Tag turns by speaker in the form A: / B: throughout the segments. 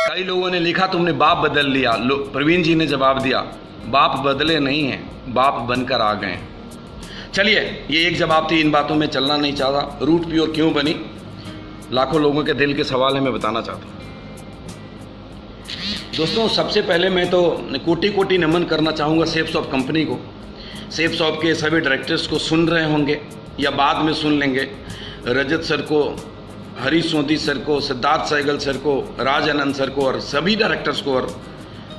A: कई लोगों ने लिखा तुमने बाप बदल लिया। प्रवीण जी ने जवाब दिया, बाप बदले नहीं हैं, बाप बनकर आ गए। चलिए, ये एक जवाब थी, इन बातों में चलना नहीं चाहता। रूट प्योर क्यों बनी, लाखों लोगों के दिल के सवाल है, मैं बताना चाहता हूँ। दोस्तों, सबसे पहले मैं तो कोटि कोटि नमन करना चाहूँगा सेफ शॉप कंपनी को। सेफ शॉप के सभी डायरेक्टर्स को सुन रहे होंगे या बाद में सुन लेंगे। रजत सर को, हरीश सोंधी सर को, सिद्धार्थ सहगल सर को, राज आनंद सर को और सभी डायरेक्टर्स को, और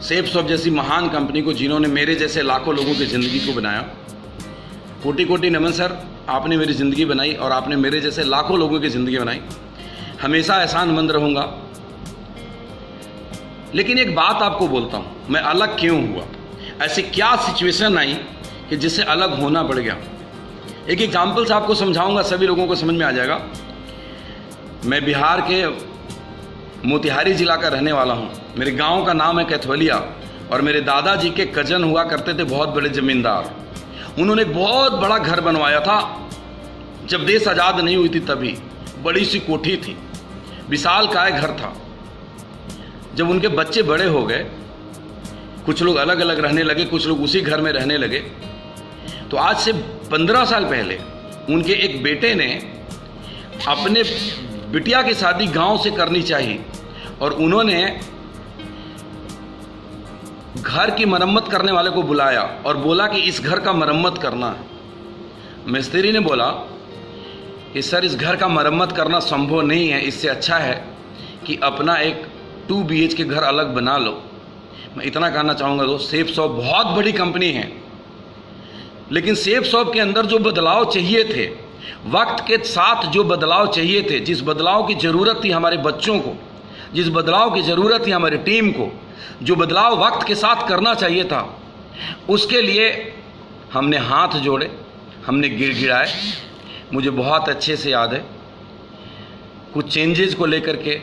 A: सेफ शॉप जैसी महान कंपनी को जिन्होंने मेरे जैसे लाखों लोगों की ज़िंदगी को बनाया। कोटि कोटि नमन सर, आपने मेरी ज़िंदगी बनाई और आपने मेरे जैसे लाखों लोगों की ज़िंदगी बनाई। हमेशा एहसानमंद रहूँगा। लेकिन एक बात आपको बोलता हूँ, मैं अलग क्यों हुआ, ऐसी क्या सिचुएशन आई कि जिससे अलग होना पड़ गया। एक एग्जाम्पल से आपको समझाऊंगा, सभी लोगों को समझ में आ जाएगा। मैं बिहार के मोतिहारी जिला का रहने वाला हूँ। मेरे गांव का नाम है कैथवलिया और मेरे दादाजी के कजन हुआ करते थे बहुत बड़े ज़मींदार। उन्होंने बहुत बड़ा घर बनवाया था जब देश आज़ाद नहीं हुई थी, तभी बड़ी सी कोठी थी, विशालकाय घर था। जब उनके बच्चे बड़े हो गए, कुछ लोग अलग अलग रहने लगे, कुछ लोग उसी घर में रहने लगे, तो आज से 15 साल पहले उनके एक बेटे ने अपने बिटिया की शादी गांव से करनी चाहिए और उन्होंने घर की मरम्मत करने वाले को बुलाया और बोला कि इस घर का मरम्मत करना है। मिस्त्री ने बोला कि सर, इस घर का मरम्मत करना संभव नहीं है, इससे अच्छा है कि अपना एक 2 BHK घर अलग बना लो। मैं इतना कहना चाहूँगा दोस्त, सेफ शॉप बहुत बड़ी कंपनी है, लेकिन सेफ शॉप के अंदर जो बदलाव चाहिए थे, वक्त के साथ जो बदलाव चाहिए थे, जिस बदलाव की ज़रूरत थी हमारे बच्चों को, जिस बदलाव की ज़रूरत थी हमारी टीम को, जो बदलाव वक्त के साथ करना चाहिए था, उसके लिए हमने हाथ जोड़े, हमने गिड़गिड़ाए। मुझे बहुत अच्छे से याद है, कुछ चेंजेस को लेकर के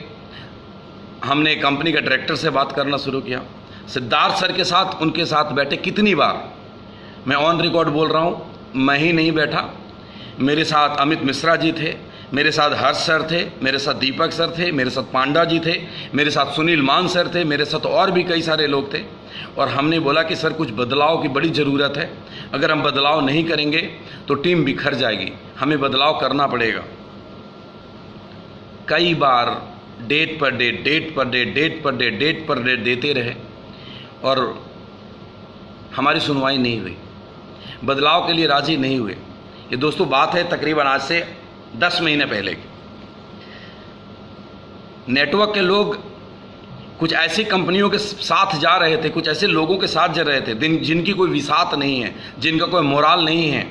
A: हमने कंपनी का डायरेक्टर से बात करना शुरू किया। सिद्धार्थ सर के साथ, उनके साथ बैठे कितनी बार, मैं ऑन रिकॉर्ड बोल रहा हूँ, मैं ही नहीं बैठा, मेरे साथ अमित मिश्रा जी थे, मेरे साथ हर्ष सर थे, मेरे साथ दीपक सर थे, मेरे साथ पांडा जी थे, मेरे साथ सुनील मान सर थे, मेरे साथ और भी कई सारे लोग थे। और हमने बोला कि सर, कुछ बदलाव की बड़ी ज़रूरत है, अगर हम बदलाव नहीं करेंगे तो टीम बिखर जाएगी, हमें बदलाव करना पड़ेगा। कई बार डेट पर डेट, डेट पर डेट, डेट पर डेट, डेट पर डेट देते रहे और हमारी सुनवाई नहीं हुई, बदलाव के लिए राज़ी नहीं हुए। ये दोस्तों बात है तकरीबन आज से 10 महीने पहले की। नेटवर्क के लोग कुछ ऐसी कंपनियों के साथ जा रहे थे, कुछ ऐसे लोगों के साथ जा रहे थे जिनकी कोई विसात नहीं है, जिनका कोई मोराल नहीं है,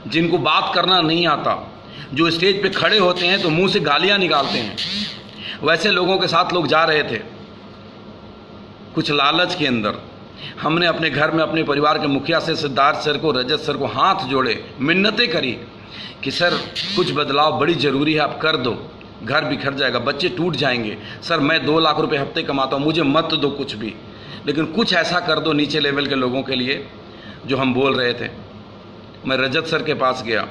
A: जिनको बात करना नहीं आता, जो स्टेज पे खड़े होते हैं तो मुंह से गालियां निकालते हैं। वैसे लोगों के साथ लोग जा रहे थे कुछ लालच के अंदर। हमने अपने घर में अपने परिवार के मुखिया से, सिद्धार्थ सर को, रजत सर को हाथ जोड़े, मिन्नतें करी कि सर, कुछ बदलाव बड़ी ज़रूरी है, आप कर दो, घर बिखर जाएगा, बच्चे टूट जाएंगे। सर, मैं 2 लाख रुपए हफ्ते कमाता हूँ, मुझे मत दो कुछ भी, लेकिन कुछ ऐसा कर दो नीचे लेवल के लोगों के लिए जो हम बोल रहे थे। मैं रजत सर के पास गया,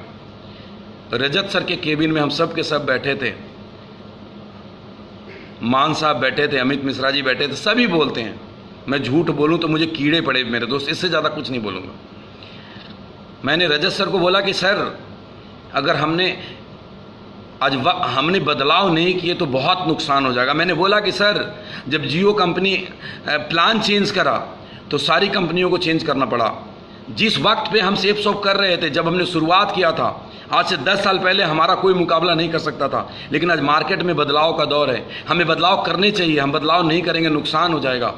A: रजत सर के केबिन में हम सब के सब बैठे थे, मान साहब बैठे थे, अमित मिश्रा जी बैठे थे, सभी बोलते हैं। मैं झूठ बोलूं तो मुझे कीड़े पड़े मेरे दोस्त, इससे ज़्यादा कुछ नहीं बोलूँगा। मैंने रजत सर को बोला कि सर, अगर हमने बदलाव नहीं किए तो बहुत नुकसान हो जाएगा। मैंने बोला कि सर, जब जियो कंपनी प्लान चेंज करा तो सारी कंपनियों को चेंज करना पड़ा। जिस वक्त पे हम सेफ शॉप कर रहे थे, जब हमने शुरुआत किया था, आज से 10 साल पहले हमारा कोई मुकाबला नहीं कर सकता था, लेकिन आज मार्केट में बदलाव का दौर है, हमें बदलाव करने चाहिए, हम बदलाव नहीं करेंगे नुकसान हो जाएगा।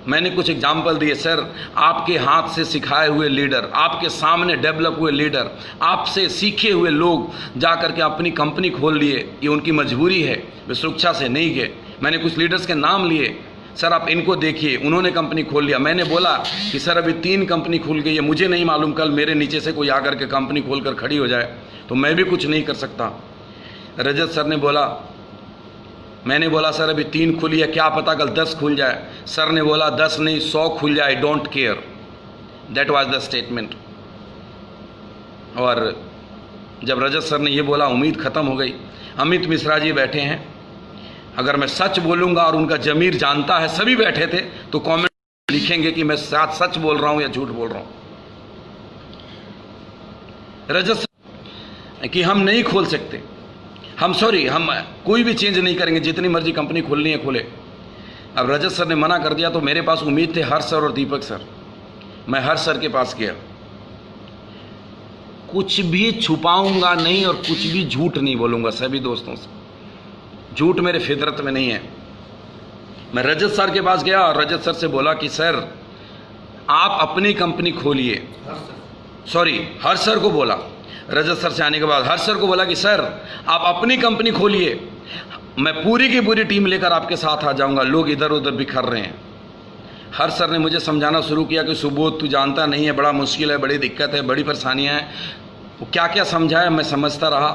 A: मैंने कुछ एग्जाम्पल दिए। सर, आपके हाथ से सिखाए हुए लीडर, आपके सामने डेवलप हुए लीडर, आपसे सीखे हुए लोग जा करके अपनी कंपनी खोल लिए, ये उनकी मजबूरी है, वे सुरक्षा से नहीं गए। मैंने कुछ लीडर्स के नाम लिए, सर आप इनको देखिए, उन्होंने कंपनी खोल लिया। मैंने बोला कि सर, अभी 3 कंपनी खुल गई है, मुझे नहीं मालूम कल मेरे नीचे से कोई आकर के कंपनी खोल कर खड़ी हो जाए तो मैं भी कुछ नहीं कर सकता। रजत सर ने बोला, मैंने बोला सर अभी 3 खुली है, क्या पता कल 10 खुल जाए। सर ने बोला 10 नहीं 100 खुल जाए, don't care. That was the statement. और जब रजत सर ने ये बोला, उम्मीद ख़त्म हो गई। अमित मिश्रा जी बैठे हैं, अगर मैं सच बोलूंगा और उनका जमीर जानता है, सभी बैठे थे, तो कमेंट लिखेंगे कि मैं सच बोल रहा हूं या झूठ बोल रहा हूं। रजत कि हम नहीं खोल सकते, हम कोई भी चेंज नहीं करेंगे, जितनी मर्जी कंपनी खोलनी है खोले। अब रजत सर ने मना कर दिया तो मेरे पास उम्मीद थे हर्ष सर और दीपक सर। मैं हर्ष सर के पास गया, कुछ भी छुपाऊंगा नहीं और कुछ भी झूठ नहीं बोलूंगा सभी दोस्तों से, झूठ मेरे फितरत में नहीं है। मैं रजत सर के पास गया और रजत सर से बोला कि सर आप अपनी कंपनी खोलिए। हर्ष सर को बोला, रजत सर से आने के बाद हर्ष सर को बोला कि सर आप अपनी कंपनी खोलिए, मैं पूरी की पूरी टीम लेकर आपके साथ आ जाऊंगा, लोग इधर उधर बिखर रहे हैं। हर्ष सर ने मुझे समझाना शुरू किया कि सुबोध तू जानता नहीं है, बड़ा मुश्किल है, बड़ी दिक्कत है, बड़ी परेशानियां हैं। वो क्या क्या समझाया मैं समझता रहा,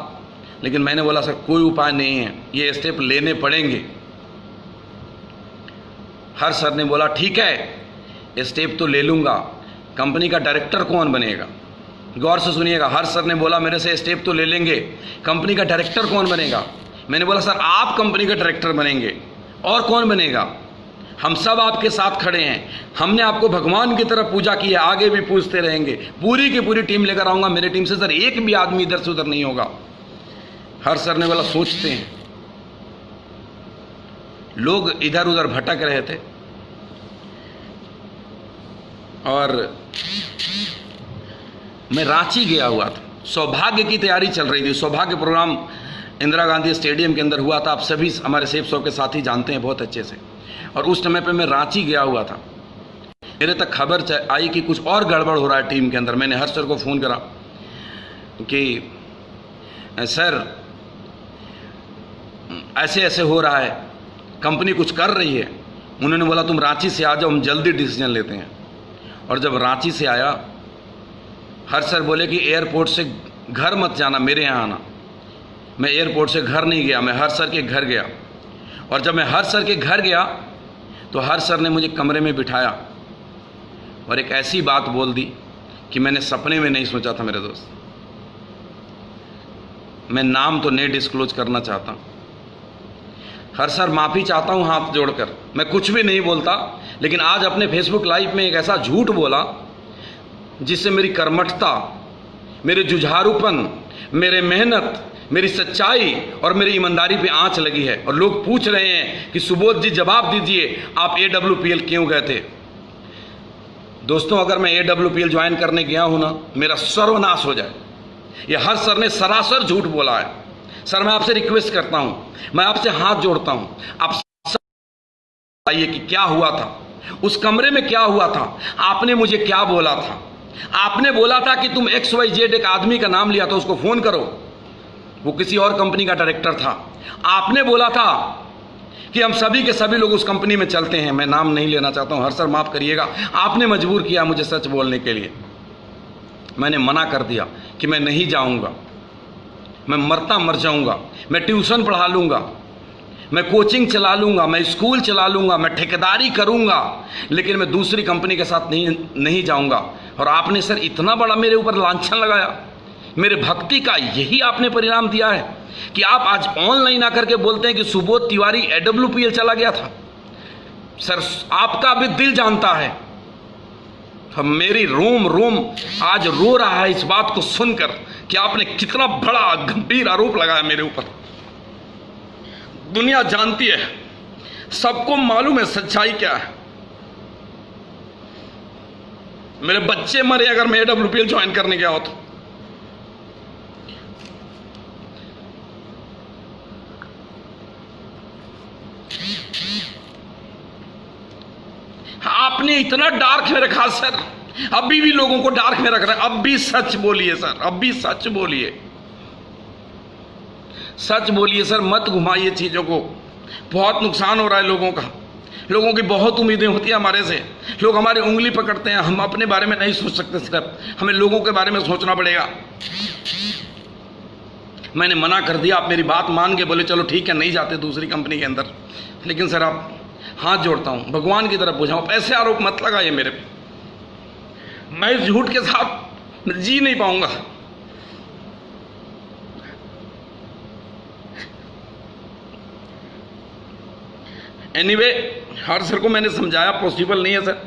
A: लेकिन मैंने बोला सर कोई उपाय नहीं है, ये स्टेप लेने पड़ेंगे। हर्ष सर ने बोला ठीक है स्टेप तो ले लूंगा, कंपनी का डायरेक्टर कौन बनेगा? गौर से सुनिएगा, हर्ष सर ने बोला मेरे से स्टेप तो ले लेंगे, कंपनी का डायरेक्टर कौन बनेगा? मैंने बोला सर आप कंपनी का डायरेक्टर बनेंगे, और कौन बनेगा? हम सब आपके साथ खड़े हैं, हमने आपको भगवान की तरह पूजा की है, आगे भी पूछते रहेंगे, पूरी की पूरी टीम लेकर आऊंगा, मेरे टीम से सर एक भी आदमी इधर से उधर नहीं होगा। हर्ष सर ने बोला सोचते हैं। लोग इधर उधर भटक रहे थे और मैं रांची गया हुआ था, सौभाग्य की तैयारी चल रही थी। सौभाग्य प्रोग्राम इंदिरा गांधी स्टेडियम के अंदर हुआ था, आप सभी हमारे सेफ शो के साथी जानते हैं बहुत अच्छे से। और उस समय पे मैं रांची गया हुआ था, मेरे तक खबर आई कि कुछ और गड़बड़ हो रहा है टीम के अंदर। मैंने हर्ष सर को फ़ोन करा कि सर ऐसे ऐसे हो रहा है, कंपनी कुछ कर रही है। उन्होंने बोला तुम रांची से आ जाओ, हम जल्दी डिसीजन लेते हैं। और जब रांची से आया, हर्ष सर बोले कि एयरपोर्ट से घर मत जाना, मेरे यहाँ आना। मैं एयरपोर्ट से घर नहीं गया, मैं हर्ष सर के घर गया। और जब मैं हर्ष सर के घर गया तो हर्ष सर ने मुझे कमरे में बिठाया और एक ऐसी बात बोल दी कि मैंने सपने में नहीं सोचा था मेरे दोस्त। मैं नाम तो नहीं डिस्क्लोज करना चाहता। हर्ष सर माफ़ी चाहता हूँ हाथ जोड़कर, मैं कुछ भी नहीं बोलता, लेकिन आज अपने फेसबुक लाइव में एक ऐसा झूठ बोला जिससे मेरी कर्मठता, मेरे जुझारूपन, मेरे मेहनत, मेरी सच्चाई और मेरी ईमानदारी पे आंच लगी है। और लोग पूछ रहे हैं कि सुबोध जी जवाब दीजिए, आप AWPL क्यों गए थे? दोस्तों अगर मैं AWPL ज्वाइन करने गया हूं ना, मेरा सर्वनाश हो जाए। ये हर्ष सर ने सरासर झूठ बोला है। सर मैं आपसे रिक्वेस्ट करता हूं, मैं आपसे हाथ जोड़ता हूं, आप बताइए कि क्या हुआ था उस कमरे में, क्या हुआ था? आपने मुझे क्या बोला था? आपने बोला था कि तुम XYZ एक आदमी का नाम लिया था, उसको फोन करो, वो किसी और कंपनी का डायरेक्टर था। आपने बोला था कि हम सभी के सभी लोग उस कंपनी में चलते हैं। मैं नाम नहीं लेना चाहता हूं, हर सर माफ करिएगा, आपने मजबूर किया मुझे सच बोलने के लिए। मैंने मना कर दिया कि मैं नहीं जाऊंगा, मैं मरता मर जाऊंगा, मैं ट्यूशन पढ़ा लूंगा, मैं कोचिंग चला लूंगा, मैं स्कूल चला लूंगा, मैं ठेकेदारी करूंगा, लेकिन मैं दूसरी कंपनी के साथ नहीं जाऊंगा। और आपने सर इतना बड़ा मेरे ऊपर लांछन लगाया, मेरे भक्ति का यही आपने परिणाम दिया है कि आप आज ऑनलाइन आकर के बोलते हैं कि सुबोध तिवारी AWPL चला गया था। सर आपका भी दिल जानता है, मेरी रोम रोम आज रो रहा है इस बात को सुनकर कि आपने कितना बड़ा गंभीर आरोप लगाया मेरे ऊपर। दुनिया जानती है, सबको मालूम है सच्चाई क्या है। मेरे बच्चे मरे अगर मैं AWPL ज्वाइन करने गया हो तो। आपने इतना डार्क में रखा सर, अभी भी लोगों को डार्क में रख रहे हैं। अब भी सच बोलिए सर, अब भी सच बोलिए, सच बोलिए सर, मत घुमाइए चीजों को। बहुत नुकसान हो रहा है लोगों का, लोगों की बहुत उम्मीदें होती है हमारे से, लोग हमारी उंगली पकड़ते हैं। हम अपने बारे में नहीं सोच सकते सर, हमें लोगों के बारे में सोचना पड़ेगा। मैंने मना कर दिया, आप मेरी बात मान के बोले चलो ठीक है नहीं जाते दूसरी कंपनी के अंदर। लेकिन सर आप हाथ जोड़ता हूं, भगवान की तरफ बुझाओ, ऐसे आरोप मत लगाइए मेरे पे। मैं इस झूठ के साथ जी नहीं पाऊंगा। एनीवे हर सर को मैंने समझाया पॉसिबल नहीं है सर।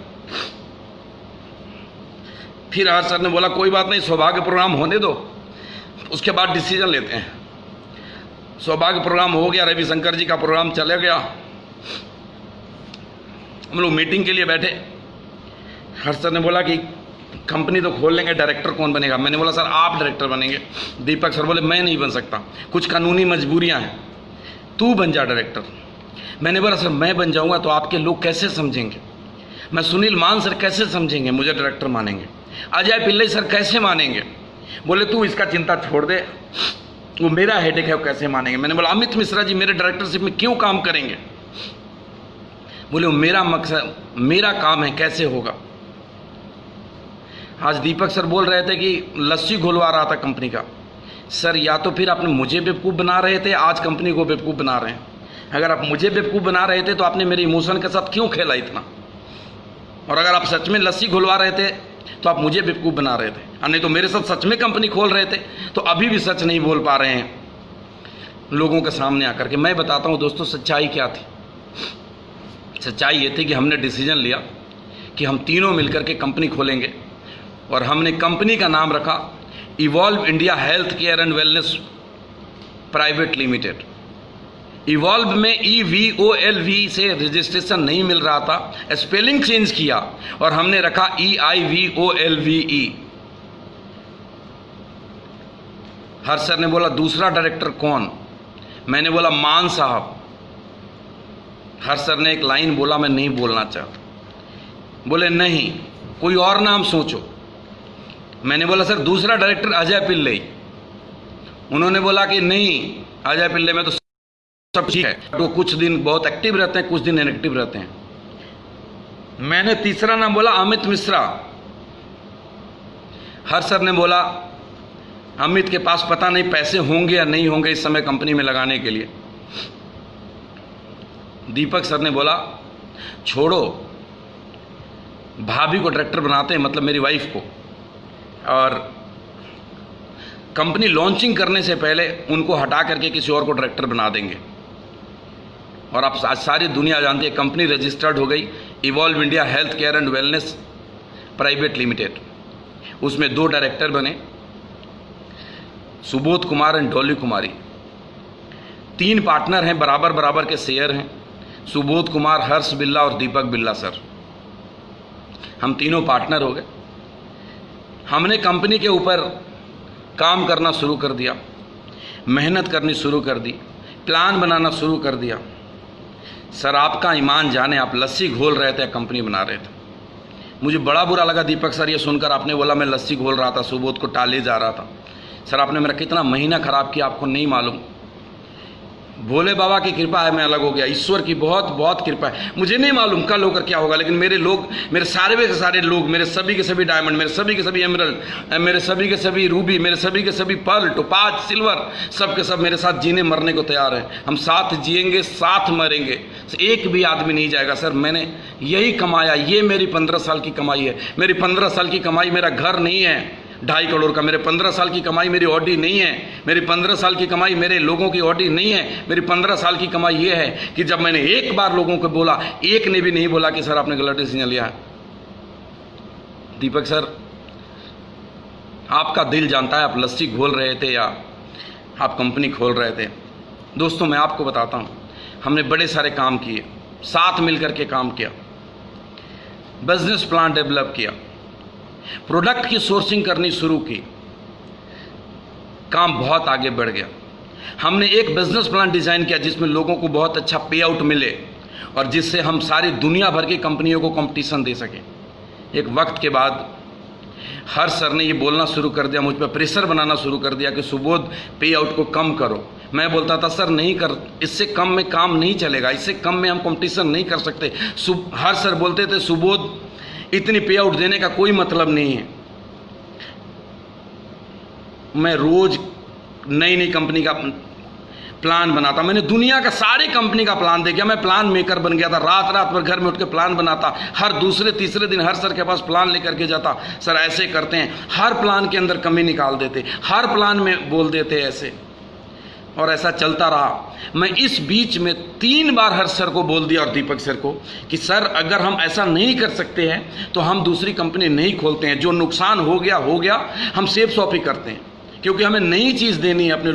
A: फिर हर सर ने बोला कोई बात नहीं, सौभाग्य प्रोग्राम होने दो, उसके बाद डिसीजन लेते हैं। सौभाग्य प्रोग्राम हो गया, रविशंकर जी का प्रोग्राम चले गया। हम लोग मीटिंग के लिए बैठे। हर सर ने बोला कि कंपनी तो खोल लेंगे, डायरेक्टर कौन बनेगा? मैंने बोला सर आप डायरेक्टर बनेंगे। दीपक सर बोले मैं नहीं बन सकता, कुछ कानूनी मजबूरियां हैं, तू बन जा डायरेक्टर। मैंने बोला सर मैं बन जाऊंगा तो आपके लोग कैसे समझेंगे? मैं सुनील मान सर कैसे समझेंगे मुझे डायरेक्टर मानेंगे? अजय पिल्लई सर कैसे मानेंगे? बोले तू इसका चिंता छोड़ दे, वो मेरा हेडेक है, वो कैसे मानेंगे? मैंने बोला अमित मिश्रा जी मेरे डायरेक्टरशिप में क्यों काम करेंगे? बोले वो मेरा मकसद, मेरा काम है, कैसे होगा? आज दीपक सर बोल रहे थे कि लस्सी घोलवा रहा था कंपनी का। सर या तो फिर आपने मुझे बेवकूफ़ बना रहे थे, आज कंपनी को बेवकूफ़ बना रहे हैं। अगर आप मुझे बेवकूफ़ बना रहे थे तो आपने मेरे इमोशन के साथ क्यों खेला इतना? और अगर आप सच में लस्सी घोलवा रहे थे तो आप मुझे बेवकूफ़ बना रहे थे, और नहीं तो मेरे साथ सच में कंपनी खोल रहे थे तो अभी भी सच नहीं बोल पा रहे हैं लोगों के सामने आकर के। मैं बताता हूँ दोस्तों सच्चाई क्या थी। सच्चाई ये थी कि हमने डिसीजन लिया कि हम तीनों मिलकर के कंपनी खोलेंगे, और हमने कंपनी का नाम रखा evolve India health care and wellness private limited. Evolve में EVOLV से रजिस्ट्रेशन नहीं मिल रहा था, स्पेलिंग चेंज किया और हमने रखा EIVOLVE। हर सर ने बोला दूसरा डायरेक्टर कौन? मैंने बोला मान साहब। हर सर ने एक लाइन बोला, मैं नहीं बोलना चाहता। बोले नहीं कोई और नाम सोचो। मैंने बोला सर दूसरा डायरेक्टर अजय पिल्लई। उन्होंने बोला कि नहीं अजय पिल्लई में तो सब ठीक है, तो कुछ दिन बहुत एक्टिव रहते हैं, कुछ दिन इनएक्टिव रहते हैं। मैंने तीसरा नाम बोला अमित मिश्रा। हर सर ने बोला अमित के पास पता नहीं पैसे होंगे या नहीं होंगे इस समय कंपनी में लगाने के लिए। दीपक सर ने बोला छोड़ो, भाभी को डायरेक्टर बनाते हैं, मतलब मेरी वाइफ को, और कंपनी लॉन्चिंग करने से पहले उनको हटा करके किसी और को डायरेक्टर बना देंगे। और आप आज सारी दुनिया जानती है कंपनी रजिस्टर्ड हो गई evolve India health care and wellness private limited. उसमें 2 डायरेक्टर बने, Subodh Kumar and Dolly Kumari. 3 partner हैं, बराबर बराबर के शेयर हैं, सुबोध कुमार, हर्ष बिल्ला और दीपक बिल्ला सर। हम तीनों पार्टनर हो गए। हमने कंपनी के ऊपर काम करना शुरू कर दिया, मेहनत करनी शुरू कर दी, प्लान बनाना शुरू कर दिया। सर आपका ईमान जाने, आप लस्सी घोल रहे थे, कंपनी बना रहे थे। मुझे बड़ा बुरा लगा दीपक सर ये सुनकर। आपने बोला मैं लस्सी घोल रहा था, सुबोध को टाले जा रहा था। सर आपने मेरा कितना महीना खराब किया आपको नहीं मालूम। भोले बाबा की कृपा है मैं अलग हो गया, ईश्वर की बहुत बहुत कृपा है। मुझे नहीं मालूम कल होकर क्या होगा, लेकिन मेरे लोग, मेरे सारे के सारे लोग, मेरे सभी के सभी डायमंड, मेरे सभी के सभी एमरल्ड, मेरे सभी के सभी रूबी, मेरे सभी के सभी पर्ल, टोपाज, सिल्वर, सब के सब मेरे साथ जीने मरने को तैयार हैं। हम साथ जिएंगे, साथ मरेंगे, एक भी आदमी नहीं जाएगा। सर मैंने यही कमाया, ये मेरी 15 साल की कमाई है। मेरी 15 साल की कमाई मेरा घर नहीं है 2.5 करोड़ का। मेरे 15 साल की कमाई मेरी ऑडी नहीं है। मेरी 15 साल की कमाई मेरे लोगों की ऑडी नहीं है। मेरी 15 साल की कमाई ये है कि जब मैंने एक बार लोगों को बोला, एक ने भी नहीं बोला कि सर आपने गलत डिसीजन लिया है। दीपक सर आपका दिल जानता है आप लस्सी घोल रहे थे या आप कंपनी खोल रहे थे। दोस्तों मैं आपको बताता हूँ, हमने बड़े सारे काम किए, साथ मिलकर के काम किया, बिजनेस प्लान डेवलप किया, प्रोडक्ट की सोर्सिंग करनी शुरू की, काम बहुत आगे बढ़ गया। हमने एक बिजनेस प्लान डिज़ाइन किया जिसमें लोगों को बहुत अच्छा पे आउट मिले और जिससे हम सारी दुनिया भर की कंपनियों को कंपटीशन दे सकें। एक वक्त के बाद हर सर ने ये बोलना शुरू कर दिया, मुझ पर प्रेशर बनाना शुरू कर दिया कि सुबोध पे आउट को कम करो। मैं बोलता था सर नहीं कर, इससे कम में काम नहीं चलेगा, इससे कम में हम कंपटीशन नहीं कर सकते। हर सर बोलते थे सुबोध इतनी पे आउट देने का कोई मतलब नहीं है। मैं रोज नई नई कंपनी का प्लान बनाता, मैंने दुनिया का सारी कंपनी का प्लान देखा, मैं प्लान मेकर बन गया था। रात रात भर घर में उठ के प्लान बनाता, हर दूसरे तीसरे दिन हर सर के पास प्लान लेकर के जाता, सर ऐसे करते हैं, हर प्लान के अंदर कमी निकाल देते, हर प्लान में बोल देते ऐसे। और ऐसा चलता रहा। मैं इस बीच में 3 बार हर्ष सर को बोल दिया और दीपक सर को कि सर अगर हम ऐसा नहीं कर सकते हैं तो हम दूसरी कंपनी नहीं खोलते हैं, जो नुकसान हो गया, हम सेफ शॉप ही करते हैं, क्योंकि हमें नई चीज़ देनी है अपने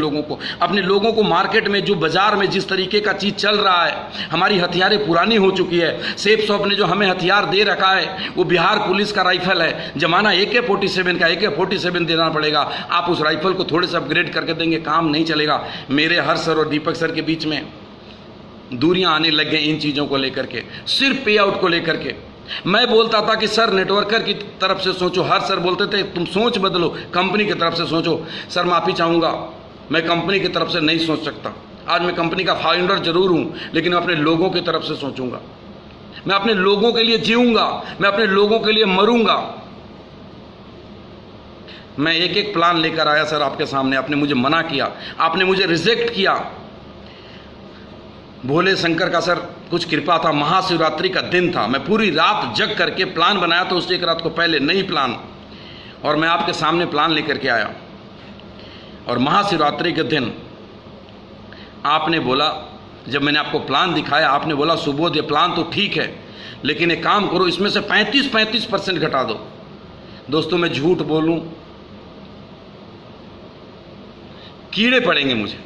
A: लोगों को मार्केट में जो बाजार में जिस तरीके का चीज़ चल रहा है, हमारी हथियारें पुरानी हो चुकी है। सेफ शॉप ने जो हमें हथियार दे रखा है वो बिहार पुलिस का राइफल है, जमाना AK-47 का, AK-47 देना पड़ेगा। आप उस राइफल को थोड़े से अपग्रेड करके देंगे, काम नहीं चलेगा। मेरे हर्ष सर और दीपक सर के बीच में दूरियां आने लग गई इन चीज़ों को लेकर के, सिर्फ पे आउट को लेकर के। मैं बोलता था कि सर नेटवर्कर की तरफ से सोचो, हर सर बोलते थे तुम सोच बदलो, कंपनी की तरफ से सोचो। सर माफ़ी चाहूँगा, मैं कंपनी की तरफ से नहीं सोच सकता। आज मैं कंपनी का फाउंडर जरूर हूँ, लेकिन मैं अपने लोगों की तरफ से सोचूंगा। मैं अपने लोगों के लिए जीऊँगा, मैं अपने लोगों के लिए मरूंगा। मैं एक एक प्लान लेकर आया सर आपके सामने, आपने मुझे मना किया, आपने मुझे रिजेक्ट किया। भोले शंकर का सर कुछ कृपा था, महाशिवरात्रि का दिन था, मैं पूरी रात जग करके प्लान बनाया तो उससे एक रात को पहले नई प्लान, और मैं आपके सामने प्लान लेकर के आया। और महाशिवरात्रि के दिन आपने बोला, जब मैंने आपको प्लान दिखाया, आपने बोला सुबोध ये प्लान तो ठीक है, लेकिन एक काम करो इसमें से 35% घटा दो। दोस्तों मैं झूठ बोलूं कीड़े पड़ेंगे मुझे।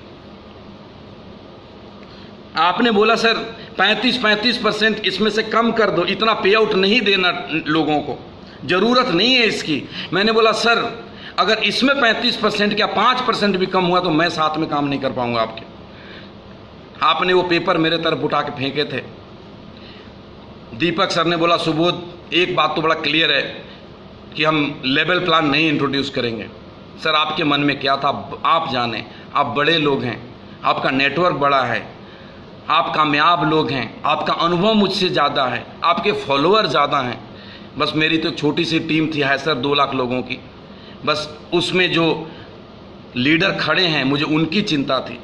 A: आपने बोला सर 35% इसमें से कम कर दो, इतना पे आउट नहीं देना लोगों को, जरूरत नहीं है इसकी। मैंने बोला सर अगर इसमें 35% क्या 5% भी कम हुआ तो मैं साथ में काम नहीं कर पाऊंगा आपके। आपने वो पेपर मेरे तरफ उठा के फेंके थे। दीपक सर ने बोला सुबोध एक बात तो बड़ा क्लियर है कि हम लेवल प्लान नहीं इंट्रोड्यूस करेंगे। सर आपके मन में क्या था आप जाने, आप बड़े लोग हैं, आपका नेटवर्क बड़ा है, आप कामयाब लोग हैं, आपका अनुभव मुझसे ज़्यादा है, आपके फॉलोअर ज़्यादा हैं। बस मेरी तो छोटी सी टीम थी है सर 2 लाख लोगों की, बस उसमें जो लीडर खड़े हैं मुझे उनकी चिंता थी,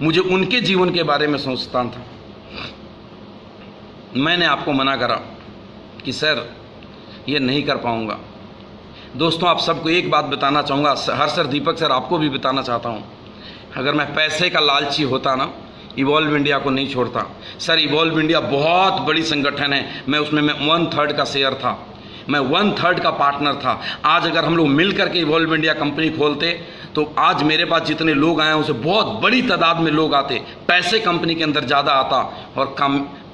A: मुझे उनके जीवन के बारे में सोचता था। मैंने आपको मना करा कि सर ये नहीं कर पाऊंगा। दोस्तों आप सबको एक बात बताना चाहूँगा, हर सर दीपक सर आपको भी बताना चाहता हूँ, अगर मैं पैसे का लालची होता ना इवॉल्व इंडिया को नहीं छोड़ता। सर इवॉल्व इंडिया बहुत बड़ी संगठन है, मैं उसमें 1/3 का शेयर था, मैं 1/3 का पार्टनर था। आज अगर हम लोग मिल करके इवॉल्व इंडिया कंपनी खोलते तो आज मेरे पास जितने लोग आए उसे बहुत बड़ी तादाद में लोग आते, पैसे कंपनी के अंदर ज़्यादा आता, और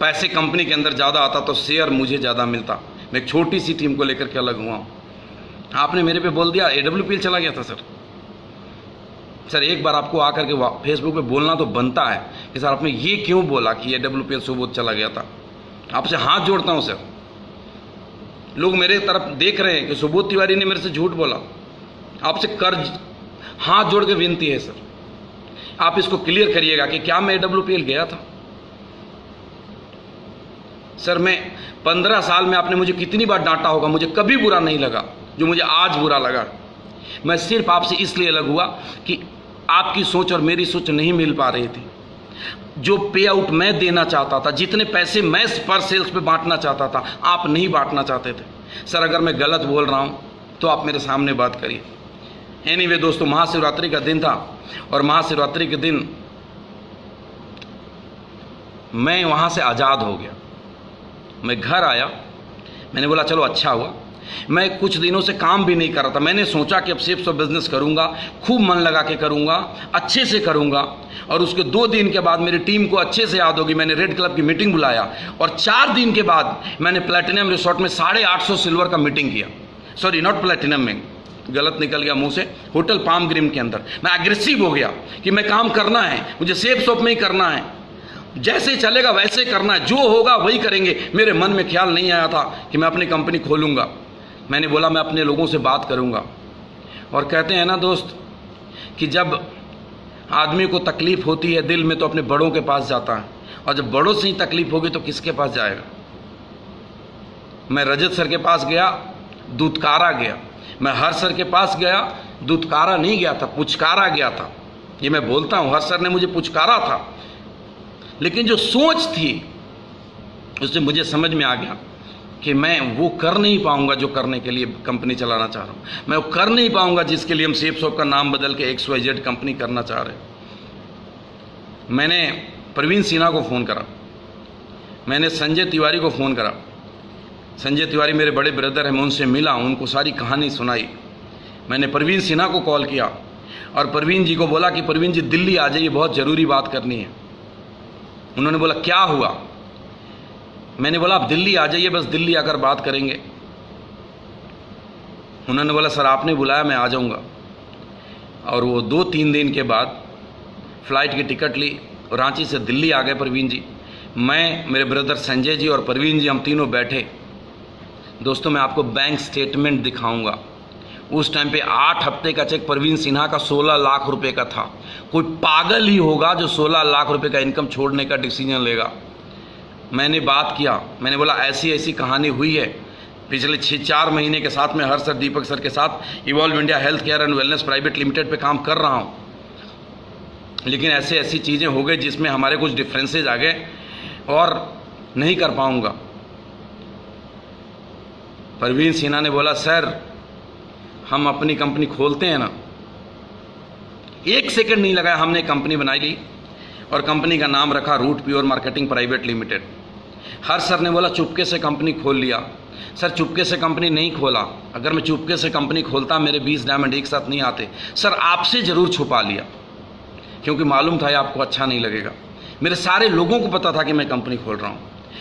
A: पैसे कंपनी के अंदर ज़्यादा आता तो शेयर मुझे ज़्यादा मिलता। मैं एक छोटी सी टीम को लेकर के अलग हुआ। आपने मेरे पे बोल दिया AWPL चला गया था सर एक बार आपको आकर के फेसबुक पे बोलना तो बनता है कि सर आपने ये क्यों बोला कि AWPL सुबोध चला गया था। आपसे हाथ जोड़ता हूं सर, लोग मेरे तरफ देख रहे हैं कि सुबोध तिवारी ने मेरे से झूठ बोला। आपसे कर्ज हाथ जोड़ के विनती है सर, आप इसको क्लियर करिएगा कि क्या मैं AWPL गया था। सर मैं 15 साल में आपने मुझे कितनी बार डांटा होगा, मुझे कभी बुरा नहीं लगा जो मुझे आज बुरा लगा। मैं सिर्फ आपसे इसलिए अलग हुआ कि आपकी सोच और मेरी सोच नहीं मिल पा रही थी। जो पे आउट मैं देना चाहता था, जितने पैसे मैं पर सेल्स पे बांटना चाहता था, आप नहीं बांटना चाहते थे। सर अगर मैं गलत बोल रहा हूं तो आप मेरे सामने बात करिए। एनीवे दोस्तों महाशिवरात्रि का दिन था, और महाशिवरात्रि के दिन मैं वहां से आज़ाद हो गया। मैं घर आया, मैंने बोला चलो अच्छा हुआ। मैं कुछ दिनों से काम भी नहीं कर रहा था। मैंने सोचा कि अब सेफ सो बिजनेस करूंगा, खूब मन लगा के करूंगा, अच्छे से करूंगा। और उसके 2 दिन के बाद मेरी टीम को अच्छे से याद होगी, मैंने रेड क्लब की मीटिंग बुलाया, और 4 दिन के बाद मैंने प्लैटिनम रिसोर्ट में 850 सिल्वर का मीटिंग किया। सॉरी नॉट प्लैटिनम में, गलत निकल गया मुंह से, होटल पाम ग्रीन के अंदर। मैं एग्रेसिव हो गया कि मैं काम करना है, मुझे सेफ शॉप में ही करना है, जैसे चलेगा वैसे करना है, जो होगा वही करेंगे। मेरे मन में ख्याल नहीं आया था कि मैं अपनी कंपनी खोलूंगा। मैंने बोला मैं अपने लोगों से बात करूंगा। और कहते हैं ना दोस्त कि जब आदमी को तकलीफ होती है दिल में तो अपने बड़ों के पास जाता है, और जब बड़ों से ही तकलीफ होगी तो किसके पास जाएगा। मैं रजत सर के पास गया, दुत्कारा गया। मैं हर सर के पास गया, दुत्कारा नहीं गया था, पुचकारा गया था। ये मैं बोलता हूँ, हर सर ने मुझे पुचकारा था, लेकिन जो सोच थी उससे मुझे समझ में आ गया कि मैं वो कर नहीं पाऊंगा जो करने के लिए कंपनी चलाना चाह रहा हूँ। मैं वो कर नहीं पाऊंगा जिसके लिए हम सेफ शॉप का नाम बदल के XYZ कंपनी करना चाह रहे हैं। मैंने प्रवीण सिन्हा को फ़ोन करा, मैंने संजय तिवारी को फ़ोन करा। संजय तिवारी मेरे बड़े ब्रदर हैं, मैं उनसे मिला, उनको सारी कहानी सुनाई। मैंने प्रवीण सिन्हा को कॉल किया और प्रवीण जी को बोला कि प्रवीण जी दिल्ली आ जाइए, बहुत ज़रूरी बात करनी है। उन्होंने बोला क्या हुआ? मैंने बोला आप दिल्ली आ जाइए, बस दिल्ली आकर बात करेंगे। उन्होंने बोला सर आपने बुलाया, मैं आ जाऊंगा। और वो 2-3 दिन के बाद फ़्लाइट की टिकट ली, रांची से दिल्ली आ गए प्रवीण जी। मैं, मेरे ब्रदर संजय जी और प्रवीण जी, हम तीनों बैठे। दोस्तों मैं आपको बैंक स्टेटमेंट दिखाऊंगा। उस टाइम पे 8 हफ्ते का चेक प्रवीण सिन्हा का 16 लाख रुपए का था। कोई पागल ही होगा जो 16 लाख रुपए का इनकम छोड़ने का डिसीजन लेगा। मैंने बात किया, मैंने बोला ऐसी ऐसी कहानी हुई है। पिछले 6-4 महीने के साथ मैं हर सर दीपक सर के साथ evolve India health care and wellness private limited पे काम कर रहा हूँ, लेकिन ऐसे ऐसी चीज़ें हो गई जिसमें हमारे कुछ डिफरेंसेज आ गए और नहीं कर पाऊँगा। प्रवीण सिन्हा ने बोला सर हम अपनी कंपनी खोलते हैं ना। 1 सेकंड नहीं लगाया, हमने कंपनी बनाई ली और कंपनी का नाम रखा root pure marketing private limited. हर सर ने बोला चुपके से कंपनी खोल लिया। सर चुपके से कंपनी नहीं खोला, अगर मैं चुपके से कंपनी खोलता मेरे 20 डायमंड एक साथ नहीं आते। सर आपसे ज़रूर छुपा लिया क्योंकि मालूम था आपको अच्छा नहीं लगेगा। मेरे सारे लोगों को पता था कि मैं कंपनी खोल रहा हूँ,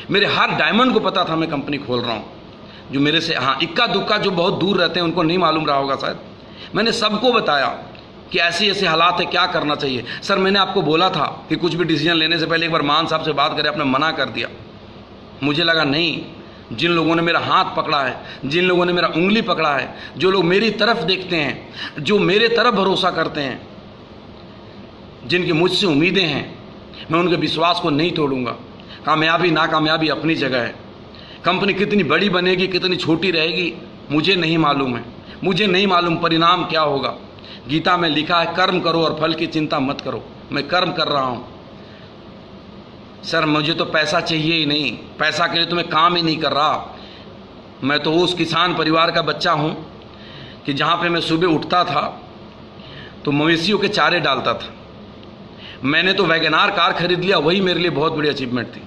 A: मेरे हर डायमंड को पता था मैं कंपनी खोल रहा हूँ। जो मेरे से हाँ इक्का दुक्का जो बहुत दूर रहते हैं उनको नहीं मालूम रहा होगा शायद। मैंने सबको बताया कि ऐसे ऐसे हालात है, क्या करना चाहिए। सर मैंने आपको बोला था कि कुछ भी डिसीजन लेने से पहले एक बार मान साहब से बात करें, आपने मना कर दिया। मुझे लगा नहीं, जिन लोगों ने मेरा हाथ पकड़ा है, जिन लोगों ने मेरा उंगली पकड़ा है, जो लोग मेरी तरफ देखते हैं, जो मेरे तरफ भरोसा करते हैं, जिनकी मुझसे उम्मीदें हैं, मैं उनके विश्वास को नहीं तोड़ूंगा। कामयाबी नाकामयाबी अपनी जगह है। कंपनी कितनी बड़ी बनेगी, कितनी छोटी रहेगी, मुझे नहीं मालूम है। मुझे नहीं मालूम परिणाम क्या होगा। गीता में लिखा है कर्म करो और फल की चिंता मत करो। मैं कर्म कर रहा हूँ। सर मुझे तो पैसा चाहिए ही नहीं, पैसा के लिए तो मैं काम ही नहीं कर रहा। मैं तो उस किसान परिवार का बच्चा हूँ कि जहाँ पे मैं सुबह उठता था तो मवेशियों के चारे डालता था। मैंने तो वैगनार कार खरीद लिया, वही मेरे लिए बहुत बड़ी अचीवमेंट थी।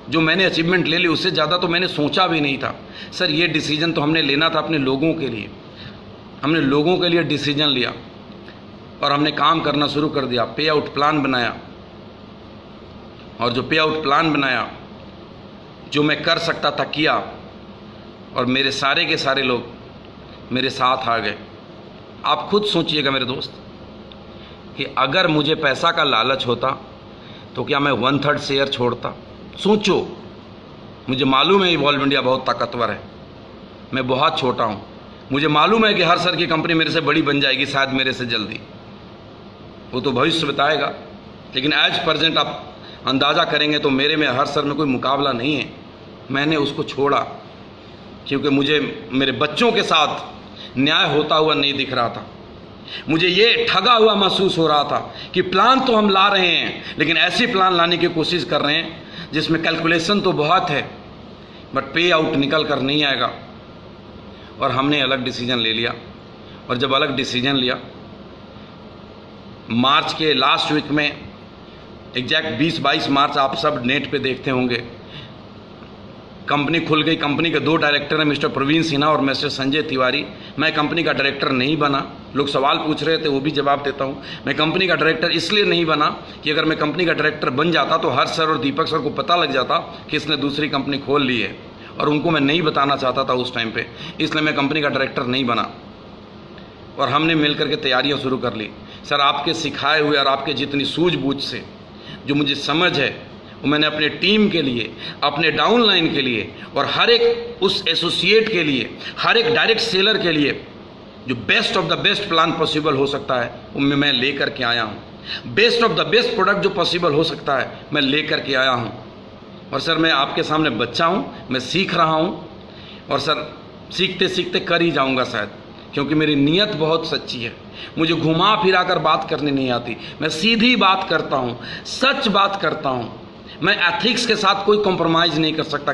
A: जो मैंने अचीवमेंट ले ली उससे ज़्यादा तो मैंने सोचा भी नहीं था। सर ये डिसीजन तो हमने लेना था अपने लोगों के लिए। हमने लोगों के लिए डिसीजन लिया और हमने काम करना शुरू कर दिया। पे आउट प्लान बनाया और जो पे आउट प्लान बनाया, जो मैं कर सकता था किया और मेरे सारे के सारे लोग मेरे साथ आ गए। आप खुद सोचिएगा मेरे दोस्त कि अगर मुझे पैसा का लालच होता तो क्या मैं 1/3 शेयर छोड़ता? सोचो। मुझे मालूम है इवॉल्व इंडिया बहुत ताकतवर है, मैं बहुत छोटा हूँ। मुझे मालूम है कि हर सर की कंपनी मेरे से बड़ी बन जाएगी, शायद मेरे से जल्दी, वो तो भविष्य बताएगा। लेकिन एज प्रेजेंट आप अंदाज़ा करेंगे तो मेरे में हर सर में कोई मुकाबला नहीं है। मैंने उसको छोड़ा क्योंकि मुझे मेरे बच्चों के साथ न्याय होता हुआ नहीं दिख रहा था। मुझे ये ठगा हुआ महसूस हो रहा था कि प्लान तो हम ला रहे हैं, लेकिन ऐसी प्लान लाने की कोशिश कर रहे हैं जिसमें कैलकुलेशन तो बहुत है बट पे आउट निकल कर नहीं आएगा। और हमने अलग डिसीजन ले लिया। और जब अलग डिसीजन लिया, मार्च के लास्ट वीक में, एग्जैक्ट 20-22 मार्च, आप सब नेट पे देखते होंगे, कंपनी खुल गई। कंपनी के 2 डायरेक्टर हैं, मिस्टर प्रवीण सिन्हा और मिस्टर संजय तिवारी। मैं कंपनी का डायरेक्टर नहीं बना। लोग सवाल पूछ रहे थे, वो भी जवाब देता हूँ। मैं कंपनी का डायरेक्टर इसलिए नहीं बना कि अगर मैं कंपनी का डायरेक्टर बन जाता तो हर सर और दीपक सर को पता लग जाता कि इसने दूसरी कंपनी खोल ली है, और उनको मैं नहीं बताना चाहता था उस टाइम पे, इसलिए मैं कंपनी का डायरेक्टर नहीं बना। और हमने मिल करके तैयारियाँ शुरू कर ली। सर आपके सिखाए हुए और आपके जितनी सूझबूझ से जो मुझे समझ है वो मैंने अपने टीम के लिए, अपने डाउनलाइन के लिए और हर एक उस एसोसिएट के लिए, हर एक डायरेक्ट सेलर के लिए जो best of the best plan possible हो सकता है वो मैं लेकर के आया हूँ। Best of the best product जो पॉसिबल हो सकता है मैं लेकर के आया हूँ। और सर मैं आपके सामने बच्चा हूँ, मैं सीख रहा हूँ और सर सीखते सीखते कर ही जाऊँगा शायद, क्योंकि मेरी नीयत बहुत सच्ची है। मुझे घुमा फिरा कर बात करनी नहीं आती, मैं सीधी बात करता हूँ, सच बात करता हूँ। मैं एथिक्स के साथ कोई कॉम्प्रोमाइज़ नहीं कर सकता।